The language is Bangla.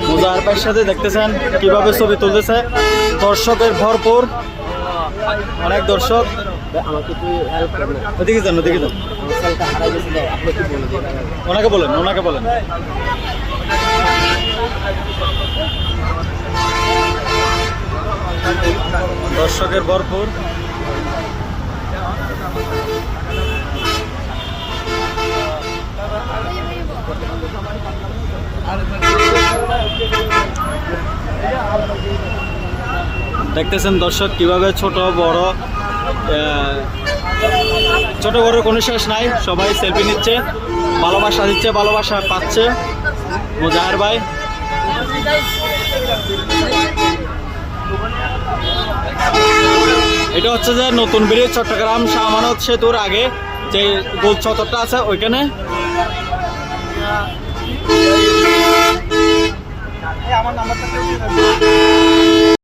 মুজাহার ভাইয়ের সাথে দেখতেছেন কিভাবে ছবি তুলতেছে, দর্শকের ভরপুর, অনেক দর্শক। ওদিকে যান, ওদিকে যান, ওনাকে বলেন, ওনাকে বলেন। দর্শকের ভরপুর। দেখতেছেন দর্শক কিভাবে ছোট বড় কোনো শেষ নাই, সবাই সেলফি নিচ্ছে, ভালোবাসা দিচ্ছে, ভালোবাসা পাচ্ছে মুজাহার ভাই। এটা হচ্ছে যে নতুন ব্রিজ, চট্টগ্রাম শাহ আমানত সেতুর আগে যে গোল চত্বরটা আছে ওইখানে। আমার নাম্বারটা